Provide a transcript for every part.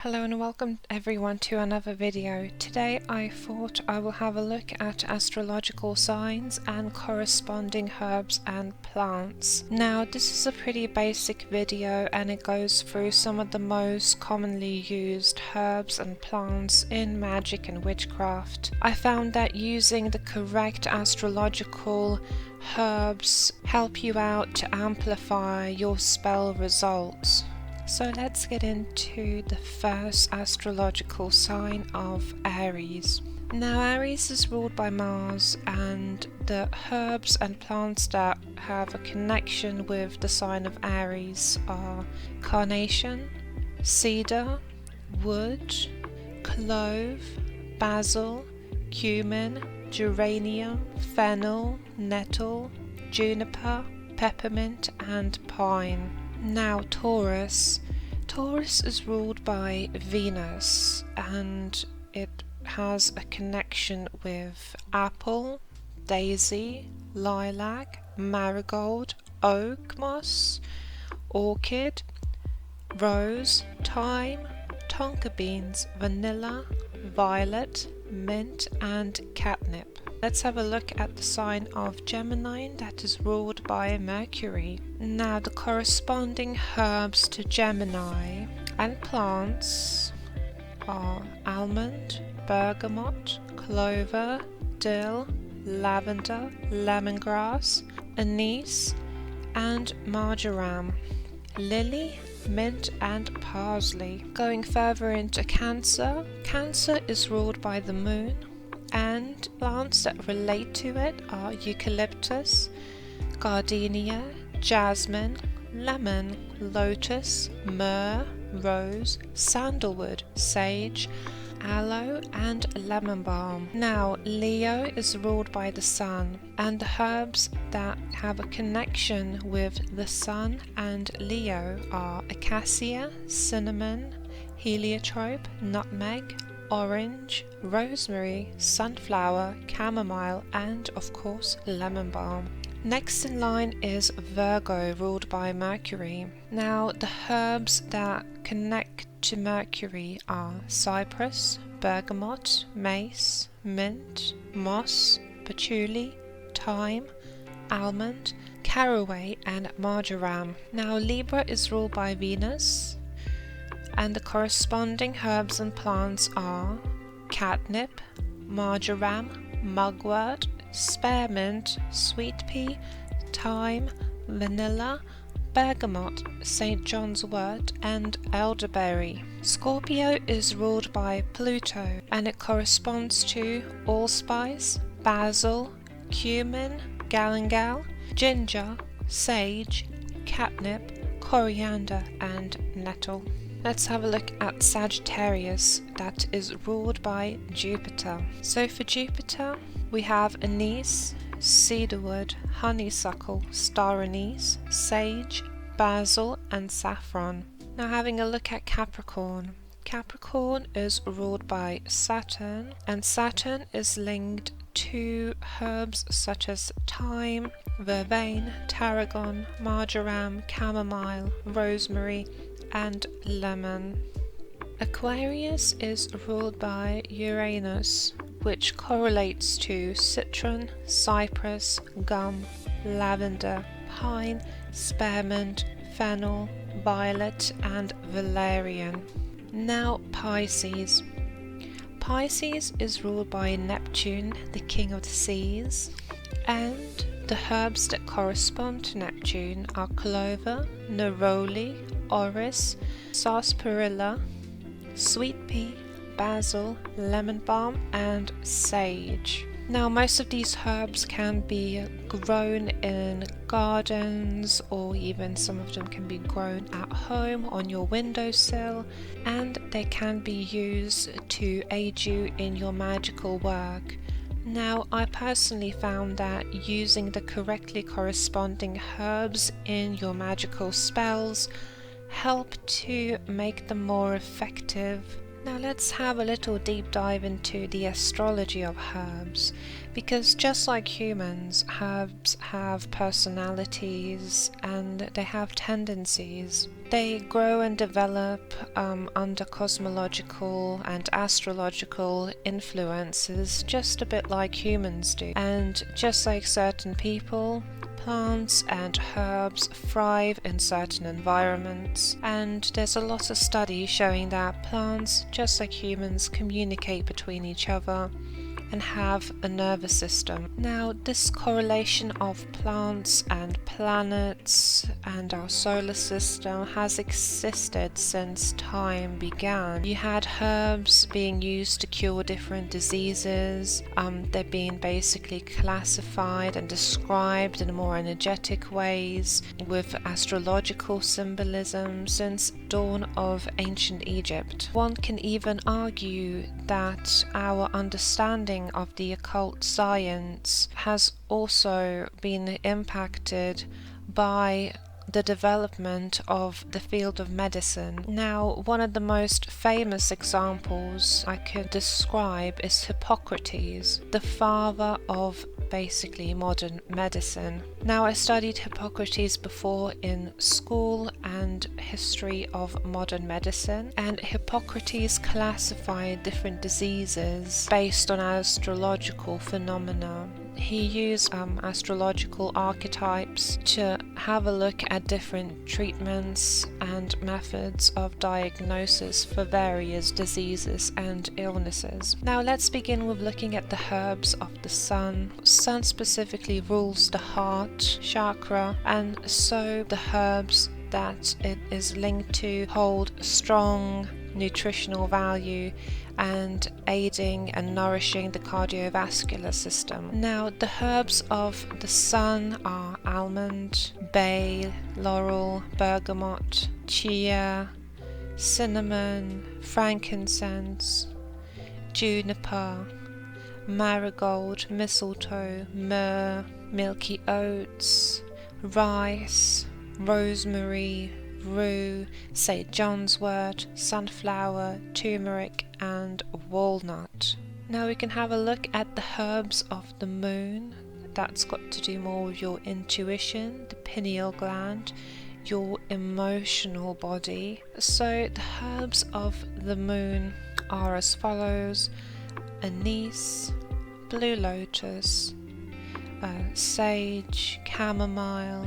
Hello and welcome everyone to another video. Today I thought I will have a look at astrological signs and corresponding herbs and plants. Now this is a pretty basic video and it goes through some of the most commonly used herbs and plants in magic and witchcraft. I found that using the correct astrological herbs help you out to amplify your spell results. So let's get into the first astrological sign of Aries. Now Aries is ruled by Mars, and the herbs and plants that have a connection with the sign of Aries are carnation, cedar, wood, clove, basil, cumin, geranium, fennel, nettle, juniper, peppermint and pine. Now Taurus. Taurus is ruled by Venus and it has a connection with apple, daisy, lilac, marigold, oak moss, orchid, rose, thyme, tonka beans, vanilla, violet, mint and catnip. Let's have a look at the sign of Gemini that is ruled by Mercury. Now the corresponding herbs to Gemini and plants are almond, bergamot, clover, dill, lavender, lemongrass, anise and marjoram, lily, mint and parsley. Going further into Cancer. Cancer is ruled by the moon, and plants that relate to it are eucalyptus, gardenia, jasmine, lemon, lotus, myrrh, rose, sandalwood, sage, aloe and lemon balm. Now Leo is ruled by the sun, and the herbs that have a connection with the sun and Leo are acacia, cinnamon, heliotrope, nutmeg, orange, rosemary, sunflower, chamomile and of course lemon balm. Next in line is Virgo, ruled by Mercury. Now the herbs that connect to Mercury are cypress, bergamot, mace, mint, moss, patchouli, thyme, almond, caraway and marjoram. Now Libra is ruled by Venus, and the corresponding herbs and plants are catnip, marjoram, mugwort, spearmint, sweet pea, thyme, vanilla, bergamot, St. John's wort and elderberry. Scorpio is ruled by Pluto and it corresponds to allspice, basil, cumin, galangal, ginger, sage, catnip, coriander and nettle. Let's have a look at Sagittarius that is ruled by Jupiter. So for Jupiter we have anise, cedarwood, honeysuckle, star anise, sage, basil and saffron. Now having a look at Capricorn. Capricorn is ruled by Saturn, and Saturn is linked to herbs such as thyme, vervain, tarragon, marjoram, chamomile, rosemary and lemon. Aquarius is ruled by Uranus, which correlates to citron, cypress, gum, lavender, pine, spearmint, fennel, violet and valerian. Now Pisces. Pisces is ruled by Neptune, the king of the seas, and the herbs that correspond to Neptune are clover, neroli, orris, sarsaparilla, sweet pea, basil, lemon balm and sage. Now most of these herbs can be grown in gardens, or even some of them can be grown at home on your windowsill, and they can be used to aid you in your magical work. Now I personally found that using the correctly corresponding herbs in your magical spells help to make them more effective. Now let's have a little deep dive into the astrology of herbs, because just like humans, herbs have personalities and they have tendencies. They grow and develop under cosmological and astrological influences, just a bit like humans do. And just like certain people, plants and herbs thrive in certain environments, and there's a lot of studies showing that plants, just like humans, communicate between each other and have a nervous system. Now, this correlation of plants and planets and our solar system has existed since time began. You had herbs being used to cure different diseases. They're being basically classified and described in more energetic ways with astrological symbolism since dawn of ancient Egypt. One can even argue that our understanding of the occult science has also been impacted by the development of the field of medicine. Now, one of the most famous examples I could describe is Hippocrates, the father of basically modern medicine. Now, I studied Hippocrates before in school and history of modern medicine, and Hippocrates classified different diseases based on astrological phenomena. He used astrological archetypes to have a look at different treatments and methods of diagnosis for various diseases and illnesses. Now let's begin with looking at the herbs of the sun. Sun specifically rules the heart chakra, and so the herbs that it is linked to hold strong nutritional value and aiding and nourishing the cardiovascular system. Now, the herbs of the sun are almond, bay, laurel, bergamot, chia, cinnamon, frankincense, juniper, marigold, mistletoe, myrrh, milky oats, rice, rosemary, rue, St. John's wort, sunflower, turmeric, and walnut. Now we can have a look at the herbs of the moon. That's got to do more with your intuition, the pineal gland, your emotional body. So the herbs of the moon are as follows: anise, blue lotus, sage, chamomile,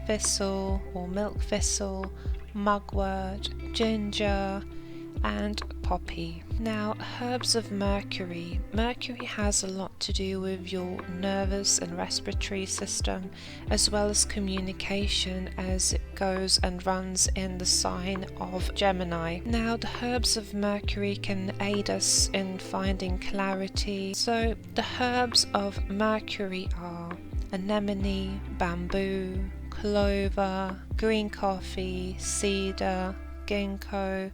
thistle or milk thistle, mugwort, ginger, and poppy. Now, herbs of Mercury. Mercury has a lot to do with your nervous and respiratory system, as well as communication, as it goes and runs in the sign of Gemini. Now, the herbs of Mercury can aid us in finding clarity. So, the herbs of Mercury are anemone, bamboo, clover, green coffee, cedar, ginkgo,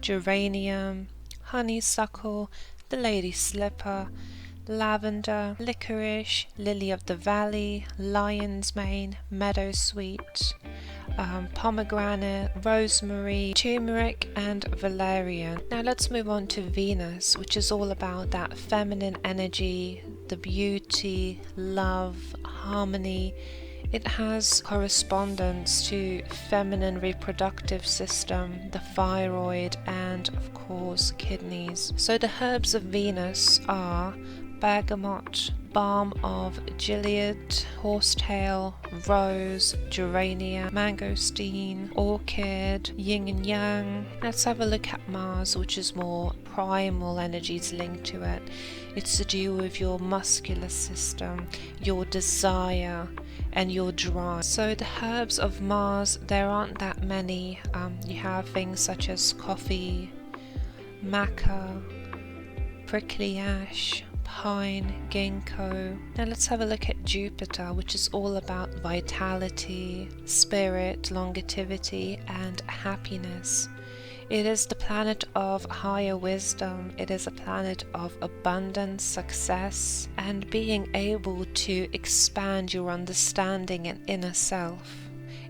geranium, honeysuckle, the lady slipper, lavender, licorice, lily of the valley, lion's mane, meadowsweet, pomegranate, rosemary, turmeric, and valerian. Now let's move on to Venus, which is all about that feminine energy, the beauty, love, harmony. It has correspondence to feminine reproductive system, the thyroid, and of course kidneys. So the herbs of Venus are bergamot, balm of Gilead, horsetail, rose, geranium, mangosteen, orchid, yin and yang. Let's have a look at Mars, which is more primal energies linked to it. It's to do with your muscular system, your desire, and your drive. So the herbs of Mars, there aren't that many. You have things such as coffee, maca, prickly ash, pine, ginkgo. Now let's have a look at Jupiter, which is all about vitality, spirit, longevity, and happiness. It is the planet of higher wisdom. It is a planet of abundance, success, and being able to expand your understanding and inner self.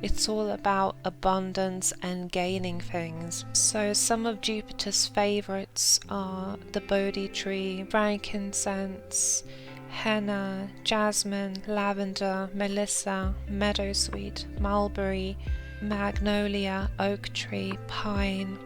It's all about abundance and gaining things. So some of Jupiter's favorites are the Bodhi tree, frankincense, henna, jasmine, lavender, melissa, meadowsweet, mulberry, magnolia, oak tree, pine,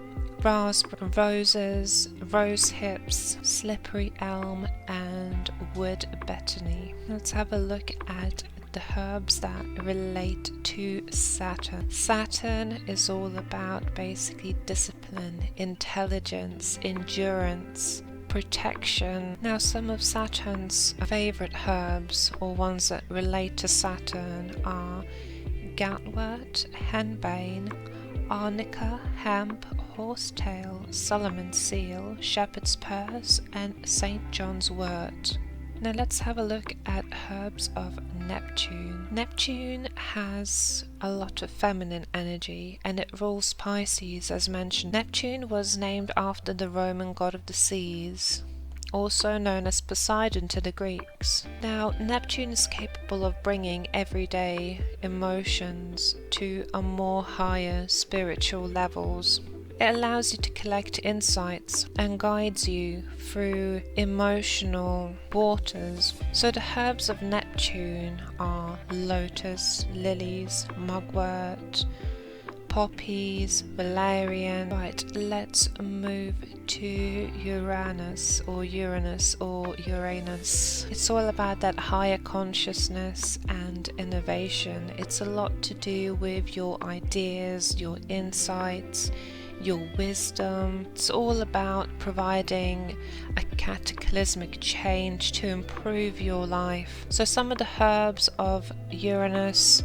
raspberry, roses, rose hips, slippery elm, and wood betony. Let's have a look at the herbs that relate to Saturn. Saturn is all about basically discipline, intelligence, endurance, protection. Now, some of Saturn's favorite herbs, or ones that relate to Saturn, are gatwort, henbane, arnica, hemp, horsetail, Solomon's seal, shepherd's purse, and St. John's wort. Now let's have a look at herbs of Neptune. Neptune has a lot of feminine energy and it rules Pisces, as mentioned. Neptune was named after the Roman god of the seas, also known as Poseidon to the Greeks. Now, Neptune is capable of bringing everyday emotions to a more higher spiritual levels. It allows you to collect insights and guides you through emotional waters. So the herbs of Neptune are lotus, lilies, mugwort, poppies, valerian. Right, let's move to Uranus. It's all about that higher consciousness and innovation. It's a lot to do with your ideas, your insights, your wisdom. It's all about providing a cataclysmic change to improve your life. So some of the herbs of Uranus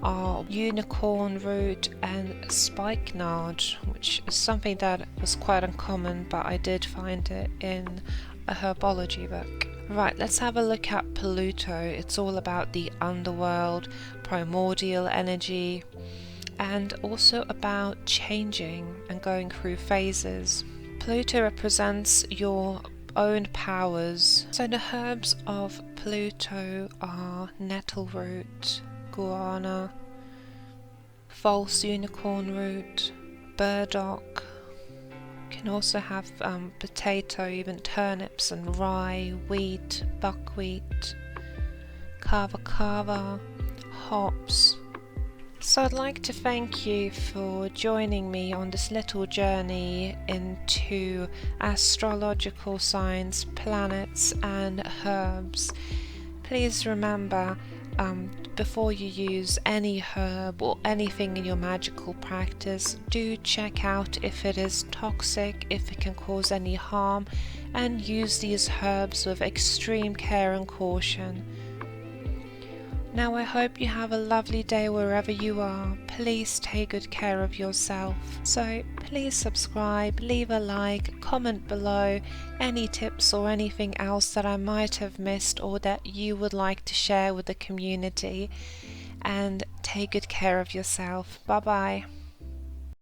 are unicorn root and spikenard, which is something that was quite uncommon, but I did find it in a herbology book. Right, let's have a look at Pluto. It's all about the underworld, primordial energy, and also about changing and going through phases. Pluto represents your own powers. So the herbs of Pluto are nettle root, guarana, false unicorn root, burdock. You can also have potato, even turnips and rye, wheat, buckwheat, kava, hops. So I'd like to thank you for joining me on this little journey into astrological signs, planets and herbs. Please remember, before you use any herb or anything in your magical practice, do check out if it is toxic, if it can cause any harm, and use these herbs with extreme care and caution. Now I hope you have a lovely day wherever you are. Please take good care of yourself. So please subscribe, leave a like, comment below any tips or anything else that I might have missed or that you would like to share with the community. And take good care of yourself. Bye bye.